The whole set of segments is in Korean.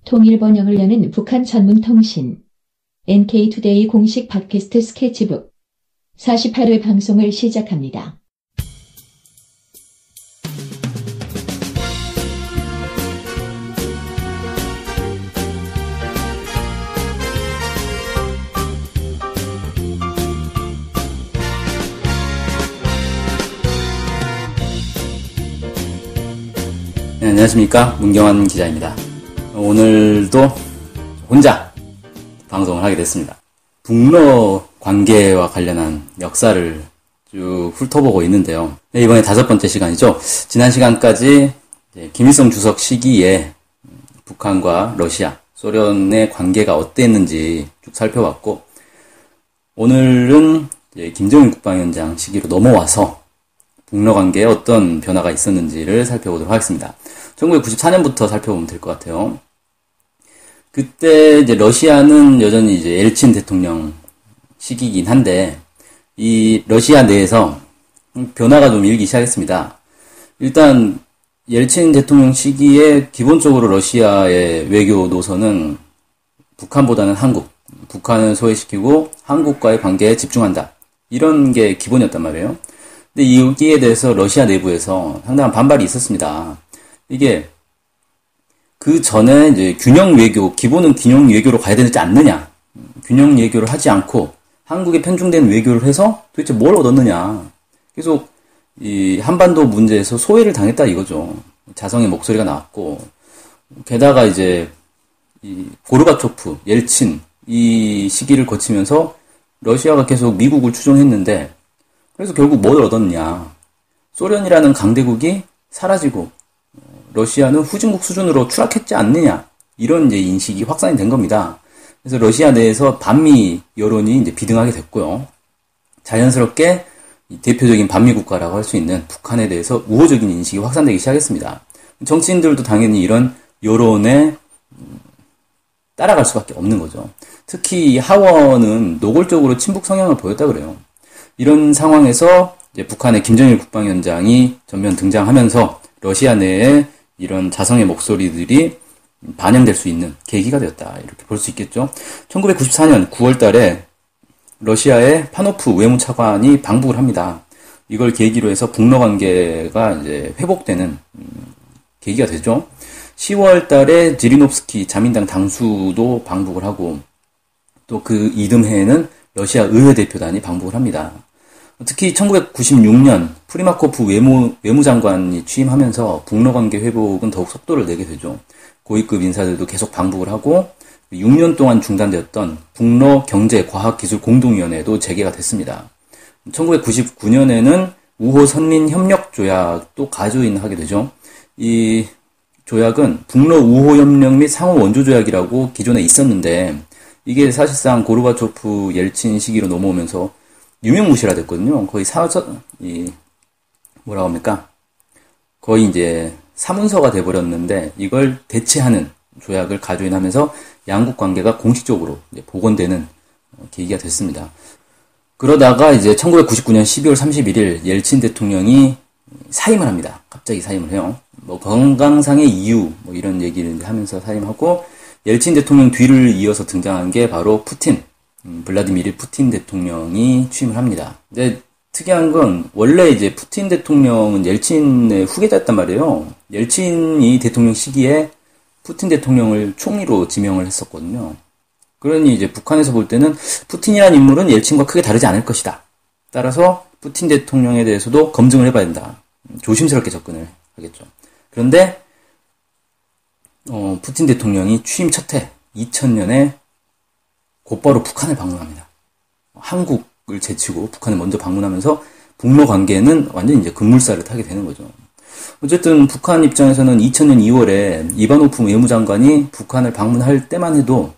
통일 번영을 여는 북한 전문 통신 NK투데이 공식 팟캐스트 스케치북 48회 방송을 시작합니다. 네, 안녕하십니까, 문경환 기자입니다. 오늘도 혼자 방송을 하게 됐습니다. 북러 관계와 관련한 역사를 쭉 훑어보고 있는데요. 네, 이번에 5번째 시간이죠. 지난 시간까지 김일성 주석 시기에 북한과 러시아, 소련의 관계가 어땠는지 쭉 살펴봤고, 오늘은 김정일 국방위원장 시기로 넘어와서 북러 관계에 어떤 변화가 있었는지를 살펴보도록 하겠습니다. 1994년부터 살펴보면 될 것 같아요. 그때 러시아는 여전히 엘친 대통령 시기이긴 한데, 이 러시아 내에서 변화가 좀 일기 시작했습니다. 일단 엘친 대통령 시기에 기본적으로 러시아의 외교 노선은 북한보다는 한국, 북한을 소외시키고 한국과의 관계에 집중한다, 이런 게 기본이었단 말이에요. 근데 여기에 대해서 러시아 내부에서 상당한 반발이 있었습니다. 이게 그 전에 균형 외교, 기본은 균형 외교로 가야 되지 않느냐, 균형 외교를 하지 않고 한국에 편중된 외교를 해서 도대체 뭘 얻었느냐, 계속 이 한반도 문제에서 소외를 당했다 이거죠. 자성의 목소리가 나왔고, 게다가 이 고르바초프, 옐친 이 시기를 거치면서 러시아가 계속 미국을 추종했는데, 그래서 결국 뭘 얻었냐, 소련이라는 강대국이 사라지고 러시아는 후진국 수준으로 추락했지 않느냐, 이런 인식이 확산이 된 겁니다. 그래서 러시아 내에서 반미 여론이 비등하게 됐고요. 자연스럽게 대표적인 반미 국가라고 할 수 있는 북한에 대해서 우호적인 인식이 확산되기 시작했습니다. 정치인들도 당연히 이런 여론에 따라갈 수밖에 없는 거죠. 특히 하원은 노골적으로 친북 성향을 보였다 그래요. 이런 상황에서 북한의 김정일 국방위원장이 전면 등장하면서 러시아 내에 이런 자성의 목소리들이 반영될 수 있는 계기가 되었다, 이렇게 볼 수 있겠죠. 1994년 9월 달에 러시아의 파노프 외무차관이 방북을 합니다. 이걸 계기로 해서 북러 관계가 회복되는 계기가 되죠. 10월 달에 지리노프스키 자민당 당수도 방북을 하고, 또 그 이듬해에는 러시아 의회 대표단이 방북을 합니다. 특히 1996년 프리마코프 외무장관이 취임하면서 북러 관계 회복은 더욱 속도를 내게 되죠. 고위급 인사들도 계속 방북을 하고, 6년 동안 중단되었던 북러 경제과학기술 공동위원회도 재개가 됐습니다. 1999년에는 우호 선린 협력 조약도 가조인하게 되죠. 이 조약은 북러 우호 협력 및 상호 원조 조약이라고 기존에 있었는데, 이게 사실상 고르바초프 옐친 시기로 넘어오면서 유명무실화됐거든요. 거의 거의 사문서가 돼버렸는데, 이걸 대체하는 조약을 가조인하면서 양국 관계가 공식적으로 복원되는 계기가 됐습니다. 그러다가 1999년 12월 31일 옐친 대통령이 사임을 합니다. 갑자기 사임을 해요. 건강상의 이유, 이런 얘기를 하면서 사임하고, 옐친 대통령 뒤를 이어서 등장한 게 바로 블라디미르 푸틴 대통령이 취임을 합니다. 근데 특이한 건, 원래 푸틴 대통령은 옐친의 후계자였단 말이에요. 옐친이 대통령 시기에 푸틴 대통령을 총리로 지명을 했었거든요. 그러니 북한에서 볼 때는 푸틴이라는 인물은 옐친과 크게 다르지 않을 것이다. 따라서 푸틴 대통령에 대해서도 검증을 해봐야 된다. 조심스럽게 접근을 하겠죠. 그런데 푸틴 대통령이 취임 첫 해 2000년에 곧바로 북한을 방문합니다. 한국을 제치고 북한을 먼저 방문하면서 북러 관계는 완전히 급물살을 타게 되는 거죠. 어쨌든 북한 입장에서는 2000년 2월에 이바노프 외무장관이 북한을 방문할 때만 해도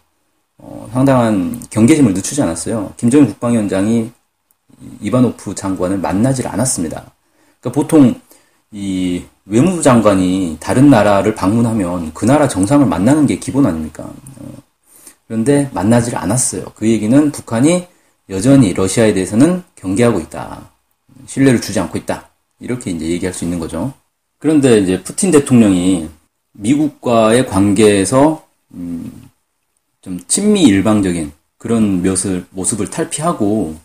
상당한 경계심을 늦추지 않았어요. 김정일 국방위원장이 이바노프 장관을 만나질 않았습니다. 그러니까 보통 이 외무부 장관이 다른 나라를 방문하면 그 나라 정상을 만나는 게 기본 아닙니까? 그런데 만나질 않았어요. 그 얘기는 북한이 여전히 러시아에 대해서는 경계하고 있다, 신뢰를 주지 않고 있다, 이렇게 얘기할 수 있는 거죠. 그런데 푸틴 대통령이 미국과의 관계에서 좀 친미 일방적인 그런 모습을 탈피하고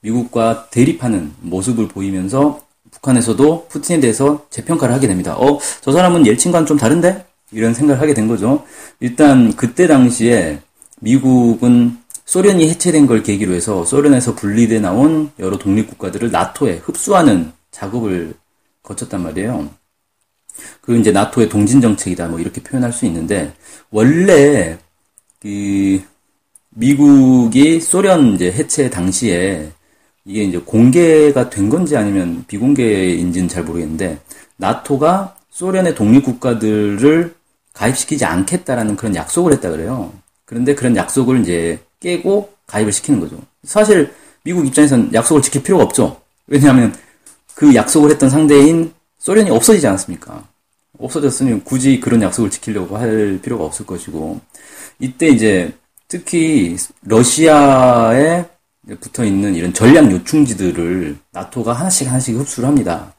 미국과 대립하는 모습을 보이면서 북한에서도 푸틴에 대해서 재평가를 하게 됩니다. 저 사람은 옐친과는 좀 다른데? 이런 생각을 하게 된 거죠. 일단 그때 당시에 미국은 소련이 해체된 걸 계기로 해서 소련에서 분리돼 나온 여러 독립국가들을 나토에 흡수하는 작업을 거쳤단 말이에요. 그리고 이제 나토의 동진 정책이다 뭐 이렇게 표현할 수 있는데 원래 미국이 소련 이제 해체 당시에 이게 이제 공개가 된 건지 아니면 비공개인지는 잘 모르겠는데 나토가 소련의 독립국가들을 가입시키지 않겠다라는 그런 약속을 했다 그래요. 그런데 그런 약속을 이제 깨고 가입을 시키는 거죠. 사실 미국 입장에서는 약속을 지킬 필요가 없죠. 왜냐하면 그 약속을 했던 상대인 소련이 없어지지 않았습니까? 없어졌으니 굳이 그런 약속을 지키려고 할 필요가 없을 것이고 이때 이제 특히 러시아에 붙어 있는 이런 전략 요충지들을 나토가 하나씩 흡수를 합니다.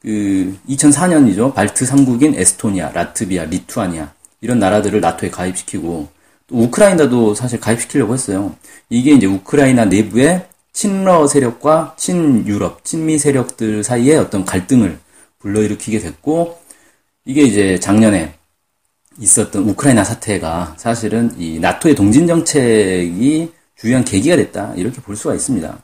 2004년이죠. 발트 3국인 에스토니아, 라트비아, 리투아니아 이런 나라들을 나토에 가입시키고 또 우크라이나도 사실 가입시키려고 했어요. 이게 이제 우크라이나 내부에 친러 세력과 친유럽, 친미 세력들 사이에 어떤 갈등을 불러일으키게 됐고 이게 이제 작년에 있었던 우크라이나 사태가 사실은 이 나토의 동진 정책이 주요한 계기가 됐다. 이렇게 볼 수가 있습니다.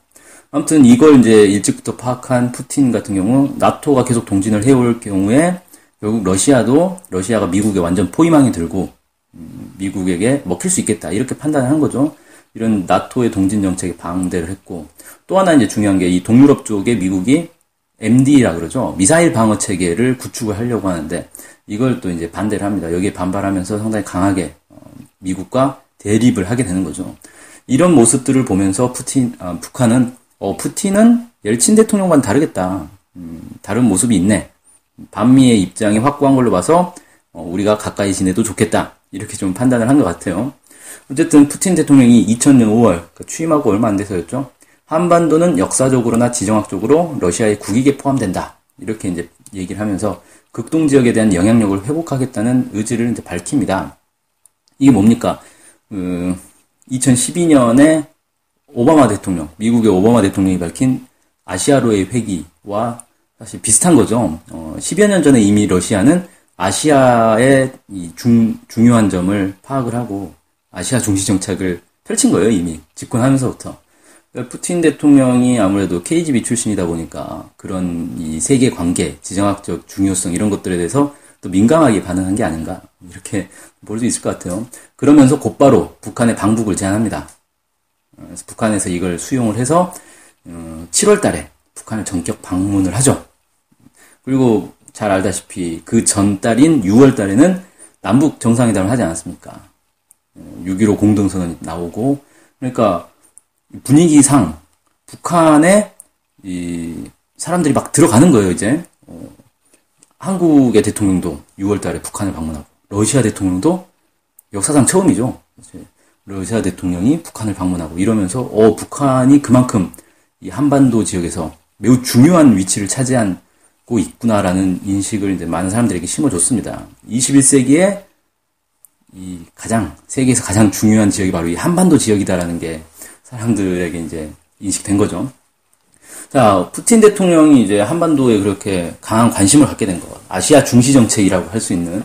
아무튼 이걸 이제 일찍부터 파악한 푸틴 같은 경우 나토가 계속 동진을 해올 경우에 결국 러시아가 미국에 완전 포위망이 들고 미국에게 먹힐 수 있겠다. 이렇게 판단을 한 거죠. 이런 나토의 동진 정책에 반대를 했고 또 하나 이제 중요한 게 이 동유럽 쪽에 미국이 MD라 그러죠. 미사일 방어 체계를 구축을 하려고 하는데 이걸 또 이제 반대를 합니다. 여기에 반발하면서 상당히 강하게 미국과 대립을 하게 되는 거죠. 이런 모습들을 보면서 북한은 푸틴은 옐친 대통령과는 다르겠다. 다른 모습이 있네. 반미의 입장이 확고한 걸로 봐서 우리가 가까이 지내도 좋겠다. 이렇게 좀 판단을 한 것 같아요. 어쨌든 푸틴 대통령이 2000년 5월 그러니까 취임하고 얼마 안 돼서였죠. 한반도는 역사적으로나 지정학적으로 러시아의 국익에 포함된다. 이렇게 이제 얘기를 하면서 극동 지역에 대한 영향력을 회복하겠다는 의지를 이제 밝힙니다. 이게 뭡니까? 2012년에 오바마 대통령, 미국의 오바마 대통령이 밝힌 아시아로의 회기와 사실 비슷한 거죠. 10여 년 전에 이미 러시아는 아시아의 이 중요한 점을 파악을 하고 아시아 중시 정책을 펼친 거예요, 이미. 집권하면서부터. 푸틴 대통령이 아무래도 KGB 출신이다 보니까 그런 이 세계 관계, 지정학적 중요성 이런 것들에 대해서 또 민감하게 반응한 게 아닌가 이렇게 볼 수 있을 것 같아요. 그러면서 곧바로 북한의 방북을 제안합니다. 그래서 북한에서 이걸 수용을 해서 7월 달에 북한을 전격 방문을 하죠. 그리고 잘 알다시피 그 전 달인 6월 달에는 남북 정상회담을 하지 않았습니까? 6.15 공동선언이 나오고 그러니까 분위기상 북한에 이 사람들이 막 들어가는 거예요, 이제. 한국의 대통령도 6월 달에 북한을 방문하고 러시아 대통령도 역사상 처음이죠. 러시아 대통령이 북한을 방문하고 이러면서 북한이 그만큼 이 한반도 지역에서 매우 중요한 위치를 차지하고 있구나라는 인식을 이제 많은 사람들에게 심어줬습니다. 21세기에 세계에서 가장 중요한 지역이 바로 이 한반도 지역이다라는 게 사람들에게 이제 인식된 거죠. 자, 푸틴 대통령이 이제 한반도에 그렇게 강한 관심을 갖게 된 거. 아시아 중시 정책이라고 할 수 있는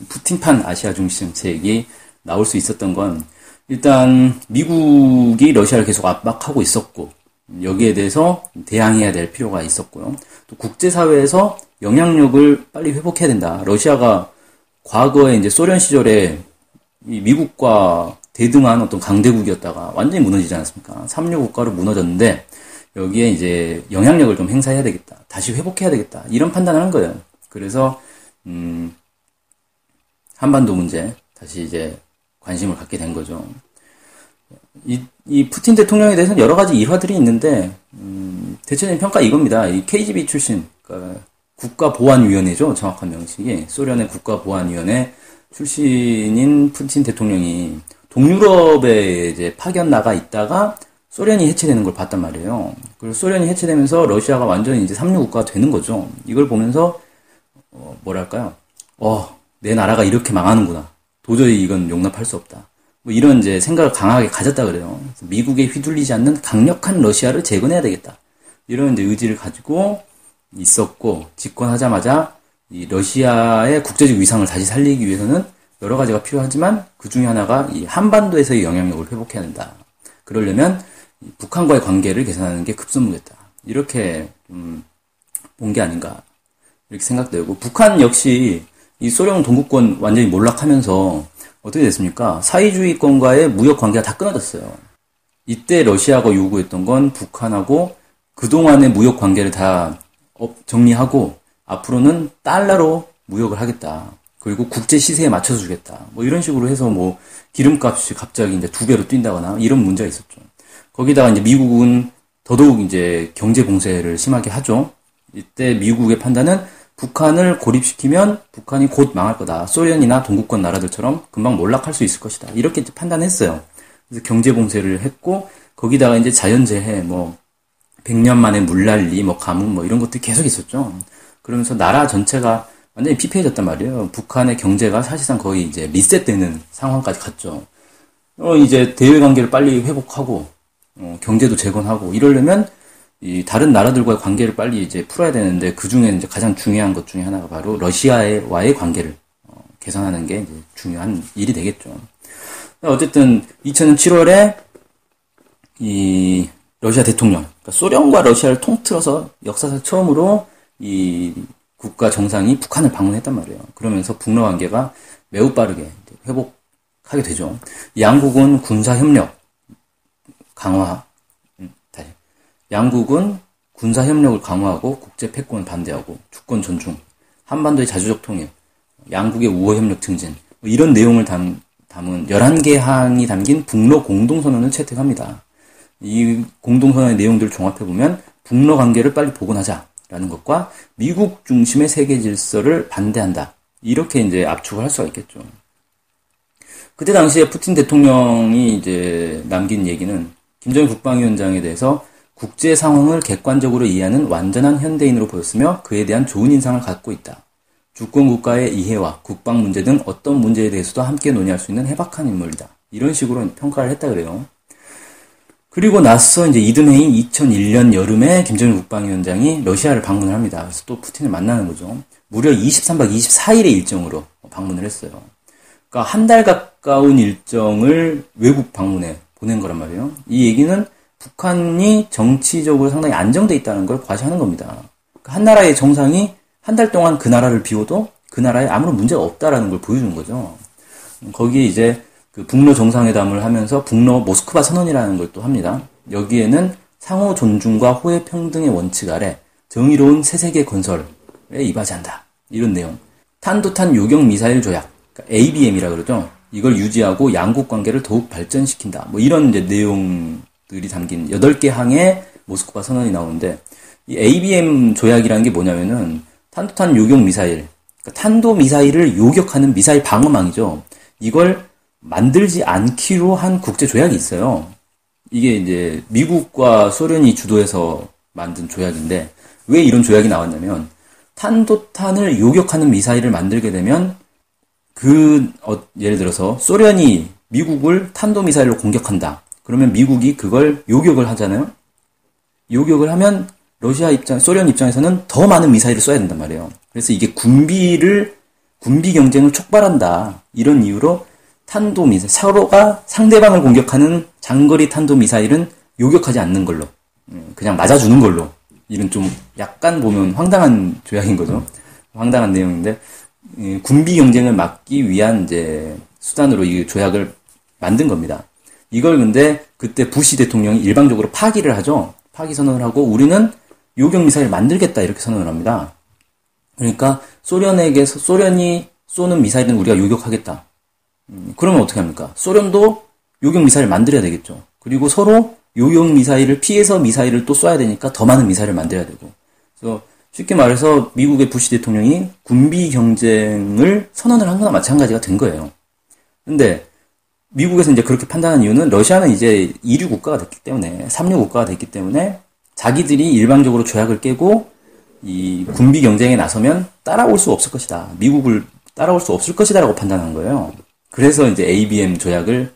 푸틴판 아시아 중시 정책이 나올 수 있었던 건 일단 미국이 러시아를 계속 압박하고 있었고 여기에 대해서 대항해야 될 필요가 있었고요. 또 국제사회에서 영향력을 빨리 회복해야 된다. 러시아가 과거에 이제 소련 시절에 이 미국과 대등한 어떤 강대국이었다가 완전히 무너지지 않았습니까? 삼류 국가로 무너졌는데 여기에 이제 영향력을 좀 행사해야 되겠다. 다시 회복해야 되겠다. 이런 판단을 한 거예요. 그래서 한반도 문제 다시 이제 관심을 갖게 된 거죠. 이 푸틴 대통령에 대해서는 여러 가지 일화들이 있는데 대체적인 평가 이겁니다. 이 KGB 출신, 그러니까 국가보안위원회죠. 정확한 명칭이 소련의 국가보안위원회 출신인 푸틴 대통령이 동유럽에 이제 파견 나가 있다가 소련이 해체되는 걸 봤단 말이에요. 그리고 소련이 해체되면서 러시아가 완전히 이제 삼류 국가가 되는 거죠. 이걸 보면서 뭐랄까요? 내 나라가 이렇게 망하는구나. 도저히 이건 용납할 수 없다. 뭐 이런 이제 생각을 강하게 가졌다 그래요. 미국에 휘둘리지 않는 강력한 러시아를 재건해야 되겠다. 이런 이제 의지를 가지고 있었고, 집권하자마자 이 러시아의 국제적 위상을 다시 살리기 위해서는 여러 가지가 필요하지만 그 중에 하나가 이 한반도에서의 영향력을 회복해야 된다. 그러려면 북한과의 관계를 개선하는 게 급선무겠다. 이렇게 본 게 아닌가 이렇게 생각되고, 북한 역시 이 소련 동구권 완전히 몰락하면서 어떻게 됐습니까? 사회주의권과의 무역 관계가 다 끊어졌어요. 이때 러시아가 요구했던 건 북한하고 그동안의 무역 관계를 다 정리하고 앞으로는 달러로 무역을 하겠다. 그리고 국제 시세에 맞춰서 주겠다. 뭐 이런 식으로 해서 뭐 기름값이 갑자기 이제 2배로 뛴다거나 이런 문제가 있었죠. 거기다가 이제 미국은 더더욱 이제 경제 봉쇄를 심하게 하죠. 이때 미국의 판단은 북한을 고립시키면 북한이 곧 망할 거다. 소련이나 동구권 나라들처럼 금방 몰락할 수 있을 것이다. 이렇게 판단했어요. 그래서 경제 봉쇄를 했고, 거기다가 이제 자연재해, 뭐 100년 만에 물난리, 뭐 가뭄, 뭐 이런 것들이 계속 있었죠. 그러면서 나라 전체가 완전히 피폐해졌단 말이에요. 북한의 경제가 사실상 거의 이제 리셋되는 상황까지 갔죠. 이제 대외 관계를 빨리 회복하고, 경제도 재건하고, 이러려면 이 다른 나라들과의 관계를 빨리 이제 풀어야 되는데, 그 중에 이제 가장 중요한 것 중에 하나가 바로 러시아와의 관계를 개선하는 게 이제 중요한 일이 되겠죠. 어쨌든 2000년 7월에 이 러시아 대통령, 그러니까 소련과 러시아를 통틀어서 역사상 처음으로 이 국가 정상이 북한을 방문했단 말이에요. 그러면서 북러 관계가 매우 빠르게 회복하게 되죠. 양국은 군사 협력 강화, 양국은 군사 협력을 강화하고 국제 패권을 반대하고 주권 존중, 한반도의 자주적 통일, 양국의 우호 협력 증진, 뭐 이런 내용을 담은 11개 항이 담긴 북러 공동선언을 채택합니다. 이 공동선언의 내용들을 종합해보면 북러 관계를 빨리 복원하자라는 것과 미국 중심의 세계 질서를 반대한다. 이렇게 이제 압축을 할 수가 있겠죠. 그때 당시에 푸틴 대통령이 이제 남긴 얘기는 김정일 국방위원장에 대해서 국제 상황을 객관적으로 이해하는 완전한 현대인으로 보였으며 그에 대한 좋은 인상을 갖고 있다. 주권 국가의 이해와 국방 문제 등 어떤 문제에 대해서도 함께 논의할 수 있는 해박한 인물이다. 이런 식으로 평가를 했다 그래요. 그리고 나서 이제 이듬해인 2001년 여름에 김정일 국방위원장이 러시아를 방문을 합니다. 그래서 또 푸틴을 만나는 거죠. 무려 23박 24일의 일정으로 방문을 했어요. 그러니까 한 달 가까운 일정을 외국 방문에 보낸 거란 말이에요. 이 얘기는 북한이 정치적으로 상당히 안정돼 있다는 걸 과시하는 겁니다. 그러니까 한 나라의 정상이 한 달 동안 그 나라를 비워도 그 나라에 아무런 문제가 없다라는 걸 보여주는 거죠. 거기에 이제 그 북러 정상회담을 하면서 북러 모스크바 선언이라는 걸 또 합니다. 여기에는 상호 존중과 호혜 평등의 원칙 아래 정의로운 새 세계 건설에 이바지한다. 이런 내용. 탄도탄 요격 미사일 조약, 그러니까 ABM이라 그러죠. 이걸 유지하고 양국 관계를 더욱 발전시킨다. 뭐 이런 이제 내용들이 담긴 8개 항의 모스크바 선언이 나오는데, 이 ABM 조약이라는 게 뭐냐면은 탄도탄 요격 미사일, 그러니까 탄도 미사일을 요격하는 미사일 방어망이죠. 이걸 만들지 않기로 한 국제 조약이 있어요. 이게 이제 미국과 소련이 주도해서 만든 조약인데, 왜 이런 조약이 나왔냐면 탄도탄을 요격하는 미사일을 만들게 되면 예를 들어서 소련이 미국을 탄도미사일로 공격한다. 그러면 미국이 그걸 요격을 하잖아요. 요격을 하면 소련 입장에서는 더 많은 미사일을 써야 된단 말이에요. 그래서 이게 군비 경쟁을 촉발한다. 이런 이유로 탄도미사일, 서로가 상대방을 공격하는 장거리 탄도미사일은 요격하지 않는 걸로, 그냥 맞아주는 걸로. 이런 좀 약간 보면 황당한 조약인 거죠. 황당한 내용인데, 군비 경쟁을 막기 위한 이제 수단으로 이 조약을 만든 겁니다. 이걸 근데 그때 부시 대통령이 일방적으로 파기를 하죠. 파기 선언을 하고 우리는 요격 미사일 만들겠다 이렇게 선언을 합니다. 그러니까 소련이 쏘는 미사일은 우리가 요격하겠다. 그러면 어떻게 합니까? 소련도 요격 미사일 만들어야 되겠죠. 그리고 서로 요격 미사일을 피해서 미사일을 또 쏴야 되니까 더 많은 미사일을 만들어야 되고. 그래서 쉽게 말해서 미국의 부시 대통령이 군비 경쟁을 선언을 한 거나 마찬가지가 된 거예요. 근데 미국에서 이제 그렇게 판단한 이유는 러시아는 이제 2류 국가가 됐기 때문에, 3류 국가가 됐기 때문에 자기들이 일방적으로 조약을 깨고 이 군비 경쟁에 나서면 따라올 수 없을 것이다. 미국을 따라올 수 없을 것이다라고 판단한 거예요. 그래서 이제 ABM 조약을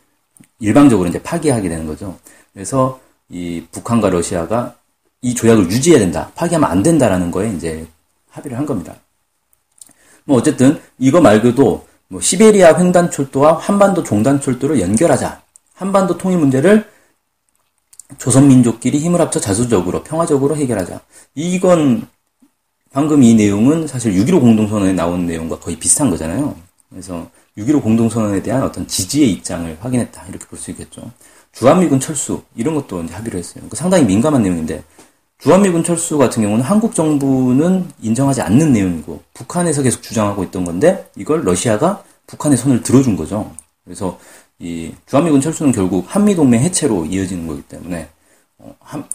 일방적으로 이제 파기하게 되는 거죠. 그래서 이 북한과 러시아가 이 조약을 유지해야 된다, 파기하면 안 된다라는 거에 이제 합의를 한 겁니다. 뭐 어쨌든 이거 말고도 뭐 시베리아 횡단철도와 한반도 종단철도를 연결하자, 한반도 통일 문제를 조선민족끼리 힘을 합쳐 자주적으로 평화적으로 해결하자. 이건 방금 이 내용은 사실 6.15 공동선언에 나온 내용과 거의 비슷한 거잖아요. 그래서 6.15 공동선언에 대한 어떤 지지의 입장을 확인했다, 이렇게 볼 수 있겠죠. 주한미군 철수 이런 것도 이제 합의를 했어요. 상당히 민감한 내용인데, 주한미군 철수 같은 경우는 한국 정부는 인정하지 않는 내용이고 북한에서 계속 주장하고 있던 건데, 이걸 러시아가 북한의 손을 들어준 거죠. 그래서 이 주한미군 철수는 결국 한미동맹 해체로 이어지는 거기 때문에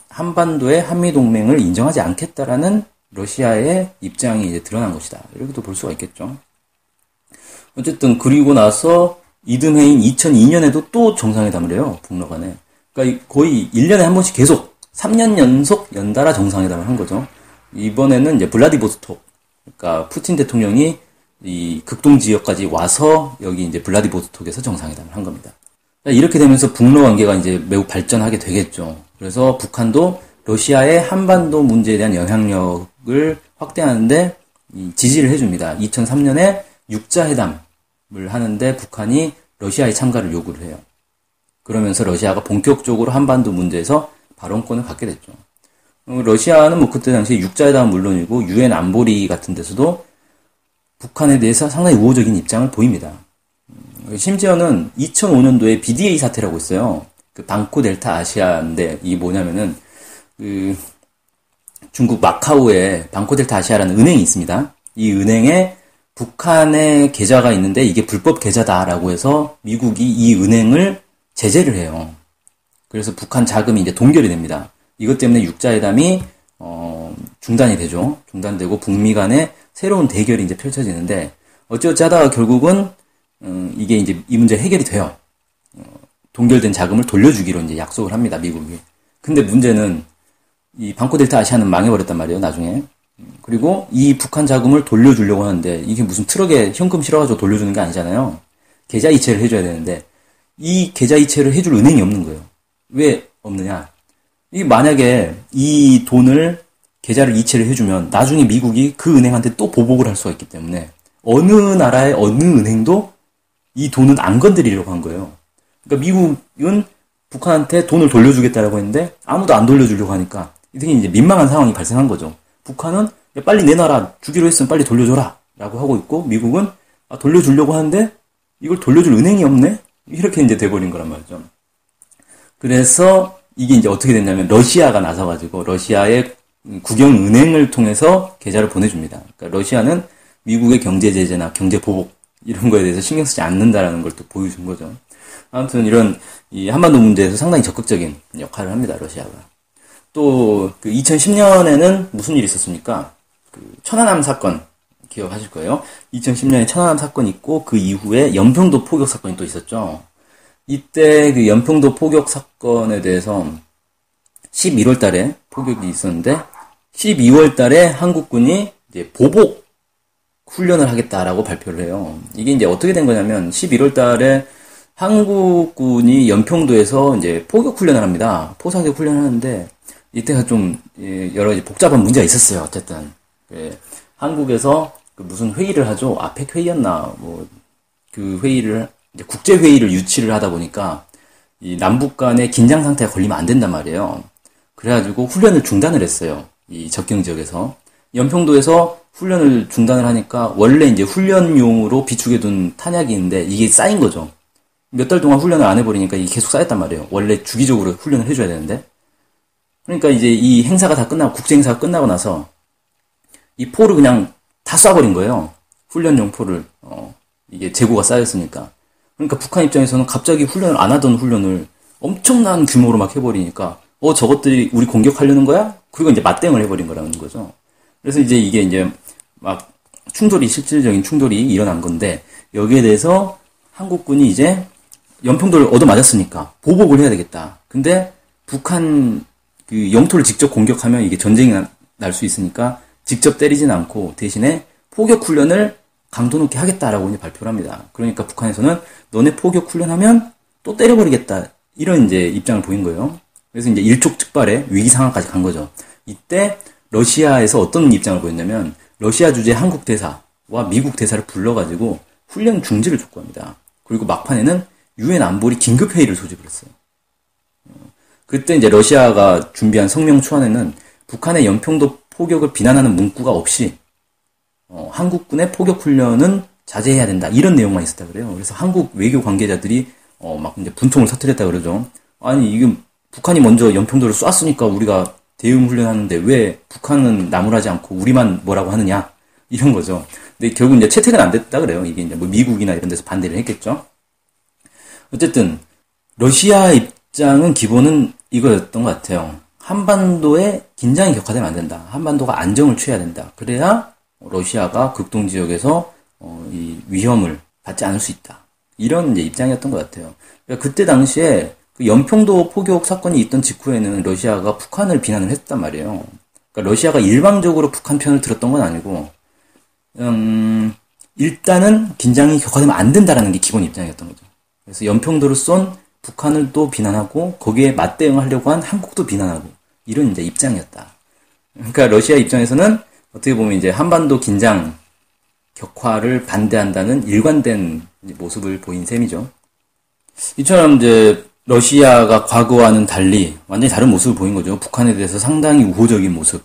한반도의 한미동맹을 인정하지 않겠다라는 러시아의 입장이 이제 드러난 것이다, 이렇게도 볼 수가 있겠죠. 어쨌든 그리고 나서 이듬해인 2002년에도 또 정상회담을 해요, 북러 간에. 그러니까 거의 1년에 한 번씩 계속 3년 연속 연달아 정상회담을 한 거죠. 이번에는 이제 블라디보스톡, 그러니까 푸틴 대통령이 이 극동 지역까지 와서 여기 이제 블라디보스톡에서 정상회담을 한 겁니다. 이렇게 되면서 북러 관계가 이제 매우 발전하게 되겠죠. 그래서 북한도 러시아의 한반도 문제에 대한 영향력을 확대하는데 지지를 해줍니다. 2003년에 육자회담을 하는데 북한이 러시아의 참가를 요구를 해요. 그러면서 러시아가 본격적으로 한반도 문제에서 발언권을 갖게 됐죠. 러시아는 뭐 그때 당시에 육자회담은 물론이고 유엔 안보리 같은 데서도 북한에 대해서 상당히 우호적인 입장을 보입니다. 심지어는 2005년도에 BDA 사태라고 있어요. 그 방코 델타 아시아인데, 이게 뭐냐면은 그 중국 마카오에 방코 델타 아시아라는 은행이 있습니다. 이 은행에 북한의 계좌가 있는데 이게 불법 계좌다라고 해서 미국이 이 은행을 제재를 해요. 그래서 북한 자금이 이제 동결이 됩니다. 이것 때문에 육자회담이 중단이 되죠. 중단되고 북미 간에 새로운 대결이 이제 펼쳐지는데, 어찌어찌 하다가 결국은 이게 이제 이 문제 해결이 돼요. 동결된 자금을 돌려주기로 이제 약속을 합니다, 미국이. 근데 문제는 이 방코 델타 아시아는 망해버렸단 말이에요, 나중에. 그리고 이 북한 자금을 돌려주려고 하는데, 이게 무슨 트럭에 현금 실어가지고 돌려주는 게 아니잖아요. 계좌 이체를 해줘야 되는데, 이 계좌 이체를 해줄 은행이 없는 거예요. 왜 없느냐? 이게 만약에 이 돈을 계좌를 이체를 해주면 나중에 미국이 그 은행한테 또 보복을 할 수가 있기 때문에 어느 나라의 어느 은행도 이 돈은 안 건드리려고 한 거예요. 그러니까 미국은 북한한테 돈을 돌려주겠다라고 했는데 아무도 안 돌려주려고 하니까 되게 이제 민망한 상황이 발생한 거죠. 북한은 빨리 내놔라, 주기로 했으면 빨리 돌려줘라 라고 하고 있고, 미국은 돌려주려고 하는데 이걸 돌려줄 은행이 없네? 이렇게 이제 돼버린 거란 말이죠. 그래서 이게 이제 어떻게 됐냐면 러시아가 나서가지고 러시아의 국영은행을 통해서 계좌를 보내줍니다. 그러니까 러시아는 미국의 경제 제재나 경제 보복 이런 거에 대해서 신경 쓰지 않는다라는 걸 또 보여준 거죠. 아무튼 이런 이 한반도 문제에서 상당히 적극적인 역할을 합니다, 러시아가. 또 그 2010년에는 무슨 일이 있었습니까? 그 천안함 사건 기억하실 거예요. 2010년에 천안함 사건이 있고 그 이후에 연평도 포격 사건이 또 있었죠. 이때 그 연평도 포격 사건에 대해서 11월 달에 포격이 있었는데 12월 달에 한국군이 이제 보복 훈련을 하겠다라고 발표를 해요. 이게 이제 어떻게 된 거냐면 11월 달에 한국군이 연평도에서 이제 포격 훈련을 합니다. 포사격 훈련을 하는데 이때가 좀 여러 가지 복잡한 문제가 있었어요. 어쨌든 한국에서 그 무슨 회의를 하죠. 아펙 회의였나 뭐 그 회의를 이제 국제 회의를 유치를 하다 보니까 이 남북 간의 긴장 상태가 걸리면 안 된단 말이에요. 그래가지고 훈련을 중단을 했어요. 이 접경 지역에서. 연평도에서 훈련을 중단을 하니까 원래 이제 훈련용으로 비축해둔 탄약이 있는데 이게 쌓인 거죠. 몇 달 동안 훈련을 안 해버리니까 이게 계속 쌓였단 말이에요. 원래 주기적으로 훈련을 해줘야 되는데. 그러니까 이제 이 행사가 다 끝나고, 국제 행사가 끝나고 나서 이 포를 그냥 다 쏴버린 거예요. 훈련용 포를. 이게 재고가 쌓였으니까. 그러니까 북한 입장에서는 갑자기 훈련을 안 하던 훈련을 엄청난 규모로 막 해버리니까 저것들이 우리 공격하려는 거야? 그리고 이제 맞대응을 해버린 거라는 거죠. 그래서 이제 이게 이제 막 실질적인 충돌이 일어난 건데, 여기에 대해서 한국군이 이제 연평도를 얻어맞았으니까 보복을 해야 되겠다. 근데 북한 그 영토를 직접 공격하면 이게 전쟁이 날 수 있으니까 직접 때리진 않고 대신에 포격 훈련을 강도 높게 하겠다라고 이제 발표를 합니다. 그러니까 북한에서는 너네 포격 훈련하면 또 때려버리겠다. 이런 이제 입장을 보인 거예요. 그래서 이제 일촉즉발의 위기 상황까지 간 거죠. 이때 러시아에서 어떤 입장을 보였냐면 러시아 주재 한국 대사와 미국 대사를 불러가지고 훈련 중지를 촉구합니다. 그리고 막판에는 유엔 안보리 긴급회의를 소집을 했어요. 그때 이제 러시아가 준비한 성명 초안에는 북한의 연평도 포격을 비난하는 문구가 없이 한국군의 포격 훈련은 자제해야 된다 이런 내용만 있었다 그래요. 그래서 한국 외교 관계자들이 막 이제 분통을 터뜨렸다 그러죠. 아니 이게 북한이 먼저 연평도를 쐈으니까 우리가 대응 훈련하는데 왜 북한은 나무라지 않고 우리만 뭐라고 하느냐 이런 거죠. 근데 결국 이제 채택은 안 됐다 그래요. 이게 이제 뭐 미국이나 이런 데서 반대를 했겠죠. 어쨌든 러시아 입장은 기본은 이거였던 것 같아요. 한반도에 긴장이 격화되면 안 된다. 한반도가 안정을 취해야 된다. 그래야 러시아가 극동 지역에서 이 위험을 받지 않을 수 있다. 이런 이제 입장이었던 것 같아요. 그러니까 그때 당시에 그 연평도 포격 사건이 있던 직후에는 러시아가 북한을 비난을 했단 말이에요. 그러니까 러시아가 일방적으로 북한 편을 들었던 건 아니고, 일단은 긴장이 격화되면 안 된다라는 게 기본 입장이었던 거죠. 그래서 연평도를 쏜 북한을 또 비난하고 거기에 맞대응하려고 한 한국도 비난하고 이런 이제 입장이었다. 그러니까 러시아 입장에서는 어떻게 보면 이제 한반도 긴장 격화를 반대한다는 일관된 모습을 보인 셈이죠. 이처럼 이제 러시아가 과거와는 달리 완전히 다른 모습을 보인 거죠. 북한에 대해서 상당히 우호적인 모습.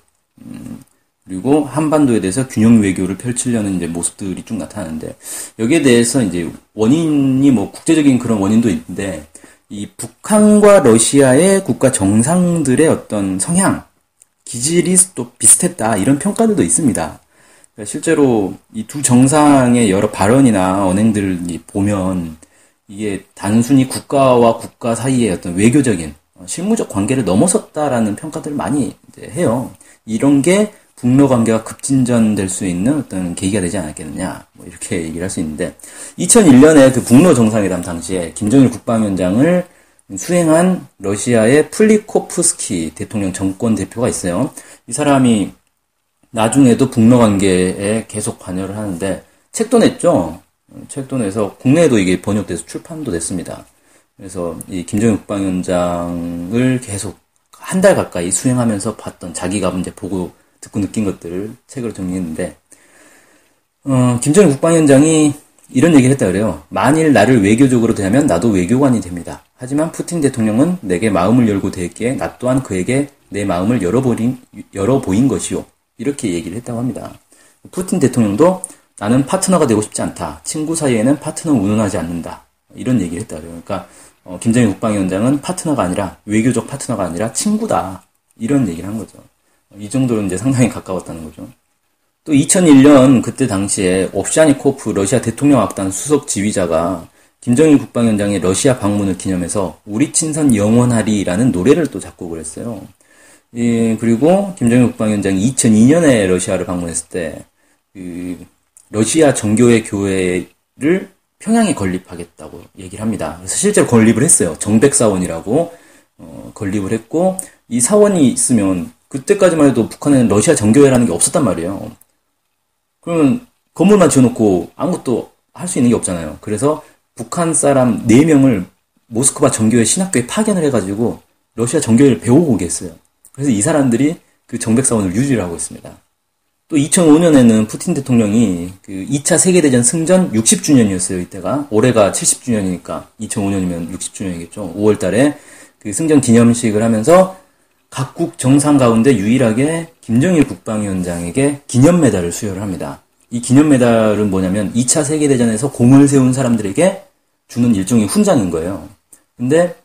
그리고 한반도에 대해서 균형 외교를 펼치려는 이제 모습들이 쭉 나타나는데 여기에 대해서 이제 원인이 뭐 국제적인 그런 원인도 있는데 이 북한과 러시아의 국가 정상들의 어떤 성향, 기질이 또 비슷했다 이런 평가들도 있습니다. 그러니까 실제로 이 두 정상의 여러 발언이나 언행들을 보면 이게 단순히 국가와 국가 사이의 어떤 외교적인 실무적 관계를 넘어섰다라는 평가들을 많이 이제 해요. 이런 게 북러 관계가 급진전될 수 있는 어떤 계기가 되지 않았겠느냐, 뭐 이렇게 얘기를 할 수 있는데, 2001년에 그 북러 정상회담 당시에 김정일 국방위원장을 수행한 러시아의 플리코프스키 대통령 정권 대표가 있어요. 이 사람이 나중에도 북러 관계에 계속 관여를 하는데, 책도 냈죠. 책도 내서 국내에도 이게 번역돼서 출판도 됐습니다. 그래서 이 김정일 국방위원장을 계속 한 달 가까이 수행하면서 봤던 자기가 이제 보고 듣고 느낀 것들을 책으로 정리했는데, 김정일 국방위원장이 이런 얘기를 했다 그래요. 만일 나를 외교적으로 대하면 나도 외교관이 됩니다. 하지만 푸틴 대통령은 내게 마음을 열고 대했기에 나 또한 그에게 내 마음을 열어보인 것이요. 이렇게 얘기를 했다고 합니다. 푸틴 대통령도 나는 파트너가 되고 싶지 않다. 친구 사이에는 파트너 운운하지 않는다. 이런 얘기를 했다 그래요. 그러니까 김정일 국방위원장은 파트너가 아니라 외교적 파트너가 아니라 친구다. 이런 얘기를 한 거죠. 이 정도로 이제 상당히 가까웠다는 거죠. 또 2001년 그때 당시에 옵샤니코프 러시아 대통령악단 수석 지휘자가 김정일 국방위원장의 러시아 방문을 기념해서 우리 친선 영원하리라는 노래를 또 작곡을 했어요. 그리고 김정일 국방위원장이 2002년에 러시아를 방문했을 때 러시아 정교회 교회를 평양에 건립하겠다고 얘기를 합니다. 그래서 실제로 건립을 했어요. 정백사원이라고 건립을 했고 이 사원이 있으면 그때까지만 해도 북한에는 러시아 정교회라는 게 없었단 말이에요. 그러면 건물만 지어놓고 아무것도 할 수 있는 게 없잖아요. 그래서 북한 사람 4명을 모스크바 정교회 신학교에 파견을 해가지고 러시아 정교회를 배우고 오게 했어요. 그래서 이 사람들이 그 정백사원을 유지를 하고 있습니다. 또 2005년에는 푸틴 대통령이 그 2차 세계대전 승전 60주년이었어요, 이때가. 올해가 70주년이니까 2005년이면 60주년이겠죠. 5월 달에 그 승전 기념식을 하면서 각국 정상 가운데 유일하게 김정일 국방위원장에게 기념메달을 수여를 합니다. 이 기념메달은 뭐냐면 2차 세계대전에서 공을 세운 사람들에게 주는 일종의 훈장인 거예요. 근데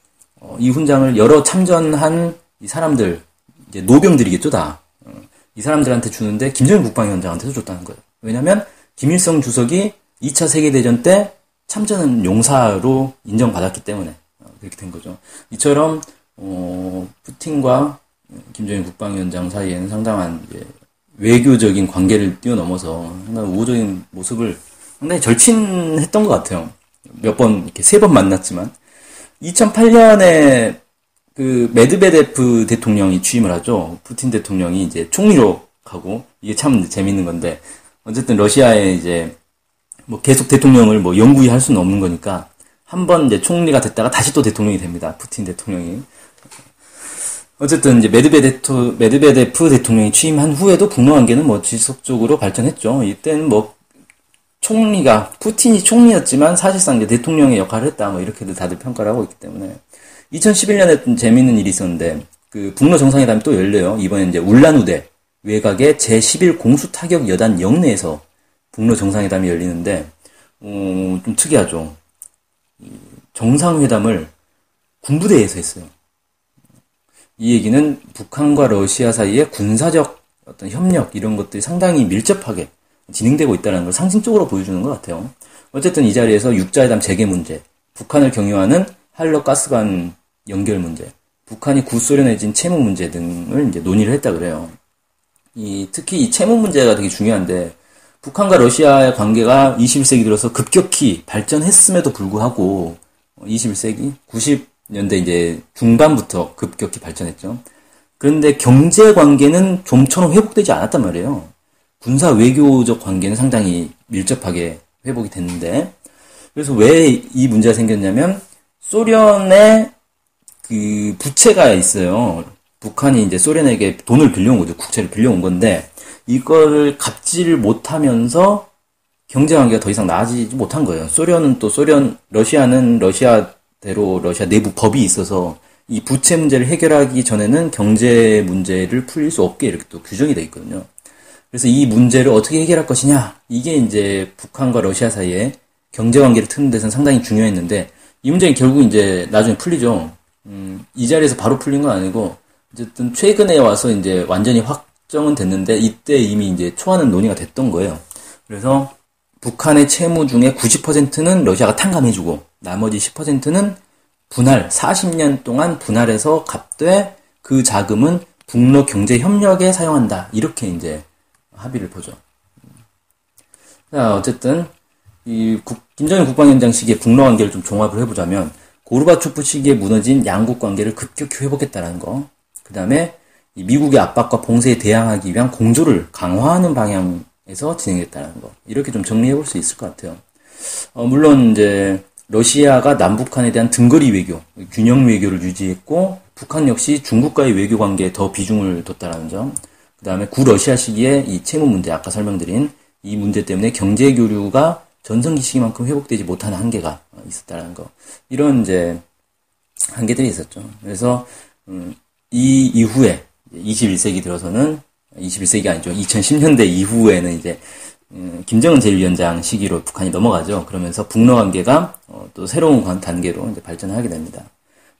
이 훈장을 여러 참전한 이 사람들, 이제 노병들이겠죠, 다. 이 사람들한테 주는데 김정일 국방위원장한테도 줬다는 거예요. 왜냐면 김일성 주석이 2차 세계대전 때 참전한 용사로 인정받았기 때문에 그렇게 된 거죠. 이처럼 푸틴과 김정일 국방위원장 사이에는 상당한 이제 외교적인 관계를 뛰어넘어서 상당히 우호적인 모습을 상당히 절친했던 것 같아요. 몇 번, 이렇게 3번 만났지만. 2008년에 그 메드베데프 대통령이 취임을 하죠. 푸틴 대통령이 이제 총리로 가고, 이게 참 재밌는 건데, 어쨌든 러시아의 이제 뭐 계속 대통령을 뭐 영구히 할 수는 없는 거니까 한번 이제 총리가 됐다가 다시 또 대통령이 됩니다. 푸틴 대통령이. 어쨌든 이제 메드베데프 대통령이 취임한 후에도 북러 관계는 뭐 지속적으로 발전했죠. 이때는 뭐 푸틴이 총리였지만 사실상 이제 대통령의 역할을 했다, 뭐 이렇게도 다들 평가를 하고 있기 때문에. 2011년에 좀 재미있는 일이 있었는데, 그 북러 정상회담이 또 열려요. 이번엔 이제 울란우데 외곽의 제11 공수타격 여단 영내에서 북러 정상회담이 열리는데, 좀 특이하죠. 정상회담을 군부대에서 했어요. 이 얘기는 북한과 러시아 사이의 군사적 어떤 협력 이런 것들이 상당히 밀접하게 진행되고 있다는 걸 상징적으로 보여주는 것 같아요. 어쨌든 이 자리에서 육자회담 재개 문제, 북한을 경유하는 한러 가스관 연결 문제, 북한이 구소련에 진 채무 문제 등을 이제 논의를 했다 그래요. 특히 이 채무 문제가 되게 중요한데, 북한과 러시아의 관계가 21세기 들어서 급격히 발전했음에도 불구하고 21세기 90년대 이제 중반부터 급격히 발전했죠. 그런데 경제 관계는 좀처럼 회복되지 않았단 말이에요. 군사 외교적 관계는 상당히 밀접하게 회복이 됐는데, 그래서 왜 이 문제가 생겼냐면 소련의 그 부채가 있어요. 북한이 이제 소련에게 돈을 빌려온 거죠. 국채를 빌려온 건데 이거를 갚지를 못하면서 경제 관계가 더 이상 나아지지 못한 거예요. 러시아는 러시아대로 러시아 내부 법이 있어서 이 부채 문제를 해결하기 전에는 경제 문제를 풀릴 수 없게 이렇게 또 규정이 돼 있거든요. 그래서 이 문제를 어떻게 해결할 것이냐, 이게 이제 북한과 러시아 사이에 경제 관계를 트는 데서는 상당히 중요했는데, 이 문제는 결국 이제 나중에 풀리죠. 이 자리에서 바로 풀린 건 아니고, 어쨌든 최근에 와서 이제 완전히 확정은 됐는데, 이때 이미 이제 초안은 논의가 됐던 거예요. 그래서 북한의 채무 중에 90%는 러시아가 탕감해주고, 나머지 10%는 40년 동안 분할해서 갚되, 그 자금은 북러 경제 협력에 사용한다. 이렇게 이제 합의를 보죠. 자, 어쨌든 김정일 국방위원장 시기의 북러 관계를 좀 종합을 해보자면, 고르바초프 시기에 무너진 양국 관계를 급격히 회복했다는 거, 그 다음에 미국의 압박과 봉쇄에 대항하기 위한 공조를 강화하는 방향에서 진행했다는 거, 이렇게 좀 정리해볼 수 있을 것 같아요. 물론 이제 러시아가 남북한에 대한 등거리 외교, 균형 외교를 유지했고, 북한 역시 중국과의 외교 관계에 더 비중을 뒀다는 점, 그 다음에 구러시아 시기에 이 채무 문제, 아까 설명드린 이 문제 때문에 경제 교류가 전성기 시기만큼 회복되지 못하는 한계가 있었다는 거, 이런 이제 한계들이 있었죠. 그래서 이 이후에 21세기 들어서는, 21세기 아니죠, 2010년대 이후에는 이제 김정은 제1위원장 시기로 북한이 넘어가죠. 그러면서 북러 관계가 또 새로운 단계로 이제 발전하게 됩니다.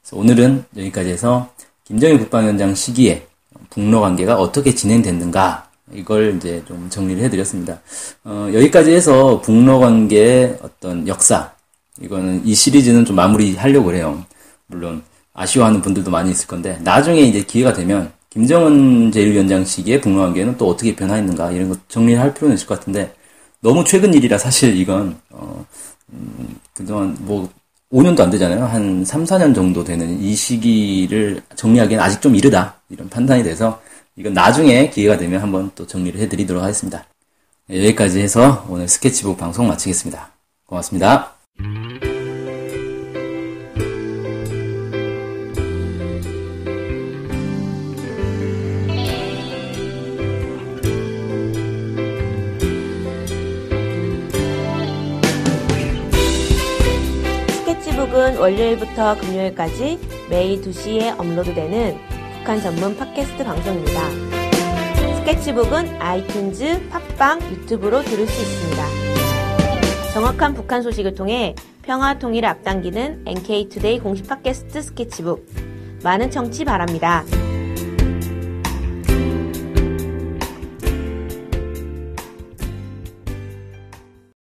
그래서 오늘은 여기까지 해서 김정일 국방위원장 시기에 북러 관계가 어떻게 진행됐는가, 이걸 이제 좀 정리를 해드렸습니다. 여기까지 해서 북러 관계의 어떤 역사, 이거는 이 시리즈는 좀 마무리하려고 해요. 물론 아쉬워하는 분들도 많이 있을 건데, 나중에 이제 기회가 되면 김정은 제1위원장 시기의 북러 관계는 또 어떻게 변화했는가, 이런 것 정리를 할 필요는 있을 것 같은데, 너무 최근 일이라 사실 이건 그동안 뭐 5년도 안 되잖아요. 한 3, 4년 정도 되는 이 시기를 정리하기엔 아직 좀 이르다, 이런 판단이 돼서 이건 나중에 기회가 되면 한번 또 정리를 해드리도록 하겠습니다. 여기까지 해서 오늘 스케치북 방송 마치겠습니다. 고맙습니다. 스케치북은 월요일부터 금요일까지 매일 2시에 업로드되는 북한 전문 팟캐스트 방송입니다. 스케치북은 아이튠즈, 팟빵, 유튜브로 들을 수 있습니다. 정확한 북한 소식을 통해 평화 통일을 앞당기는 NK투데이 공식 팟캐스트 스케치북. 많은 청취 바랍니다.